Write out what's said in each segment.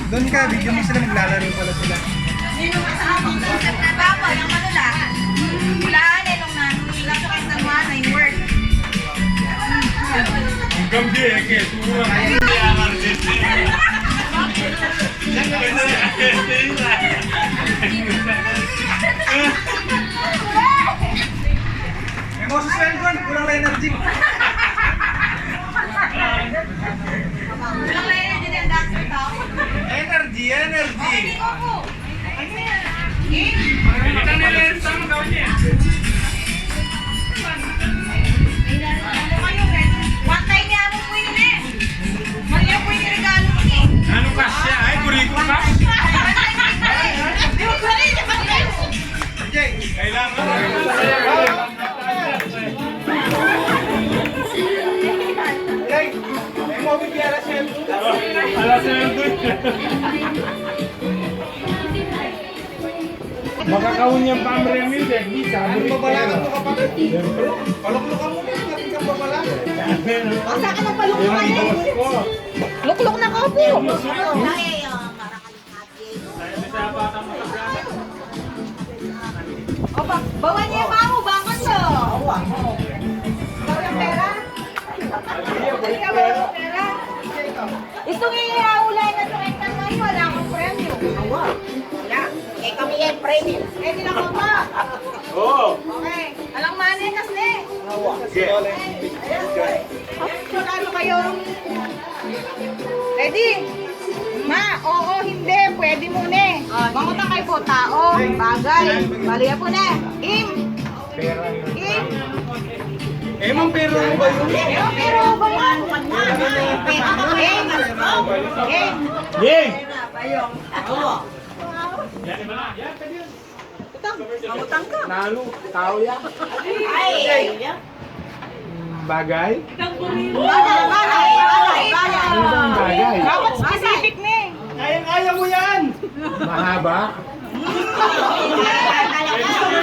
Doon ka, video mo sila, maglalaro pala sila. Sino ka sa akin? Sa trabaho, yung ano lang. Hulaan eh, nung lang sa kanyang mana, yung work. Gambi eh, kaya tuwa ka yung kailangan din. May Moses Welcon, kulang na energy. Walang layo din ang dancer tao. Energy, energy. Okay, go po. Kita nila yung sama gawin niya. One time niya mo po yun eh. Mali po yung regalo mo eh. Ano ka siya? Ay, kurikul ka? Jay, Kailangan. Jay, may movie kaya na siya. Alas na yung doon. Makakawin niyang pamre music. Di sabi Ano rin. babalangan mo kapatid? Siyempre. Paluklukan mo na, natin kang babalangan. Basta ka ng paluklukan Yung eh. boss ko. Lukluk na ka po. Opa, bawa niya yung mamo, bakit to? Bawa yung pera? Bawa yung pera? Itong ihaulay na sa rental mo, wala akong premyo. Wala. Eh kami yan, premyo. Eh, di na ko pa. Oo. Okay. Alang manikas na eh. Okay. Ano kayo? Ready? Ma, oo, hindi. Pwede mo na eh. Mangutang kayo po, tao, bagay. Baliya po na. Im. Im. Eh, mong pero mo ba yun? Pero ba yan? Im. Im. Yay! Mangutang ka. Nalo, tao yan. Ay. Bagay? Bagay, bagay, bagay, Ano bang bagay? Dapat specific na eh. Kaya mo yan! Mahaba?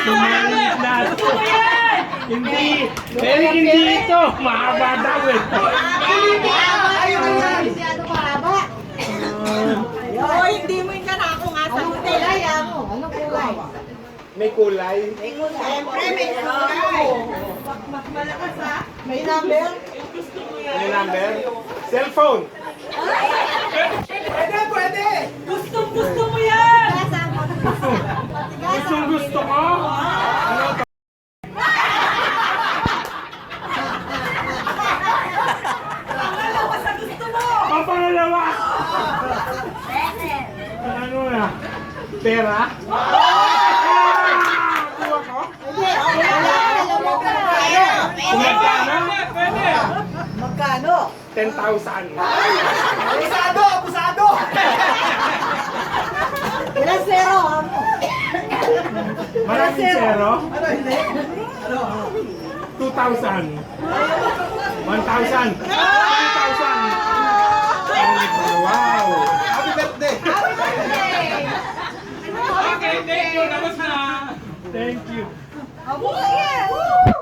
Sumalit na. Hindi. Pero hindi ito. Mahaba daw eh. Ayaw mo yan! Oo, hindi mo yung kanako nga sa kulay ako. Anong kulay? May kulay. Siyempre, may kulay. Malakas ha? May number? May number? Cellphone. Pwede, pwede! Gusto mo yan! Gustong gusto ko. Ano to? Pangalawa sa gusto mo! Papangalawa. Ano na? Pera? Kuha ko? Kumagkano? Magkano? 10,000. Abusado! Abusado! Ilan zero? Maraming zero? Ano, hindi? 2,000. 1,000. 2,000. Wow. Happy birthday! Thank you. Tapos na. Thank you. Abo ka yan!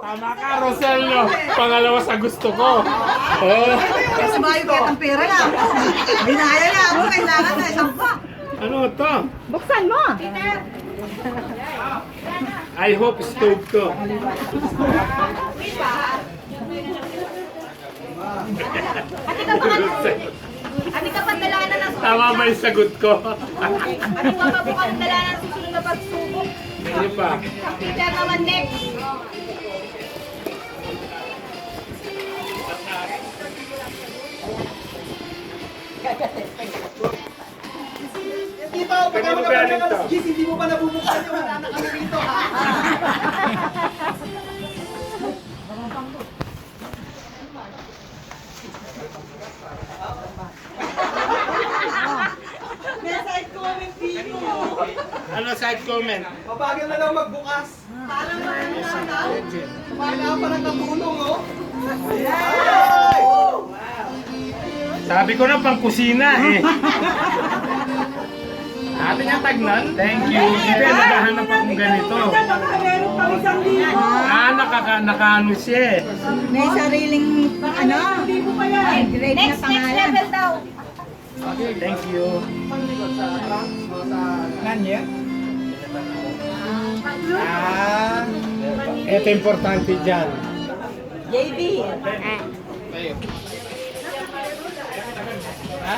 Tama ka, Roselio. Pangalawa sa gusto ko. Oh. Kasi bayo kayo ng pera na. Binaya na ako, kailangan na isang pa. Ano to? Buksan mo! I hope stove to. Ati ka pandalanan ng Tama ba yung sagot ko? Ati ka pa pandalanan ng susunod na pagsubok. Hindi pa. Teacher naman next. Dito, pag Kanino ako galing naman to? ng Gis, hindi mo pa nabubuksan yung wala na kami rito, ha? May side comment dito. Ano side comment? Mabagal na lang magbukas. Kailangan pa ng katulong, oh. Sabi ko na pang kusina eh. Atin yung tagnan. Thank you. Hindi, naghahanap akong ganito. Meron pang isang libo. Nakaano siya eh. May sariling, ano? Hindi mo pa yan. Grade na pangalan. Next level daw. Thank you. Nanya? Ah. Ito importante dyan. JB. Ha?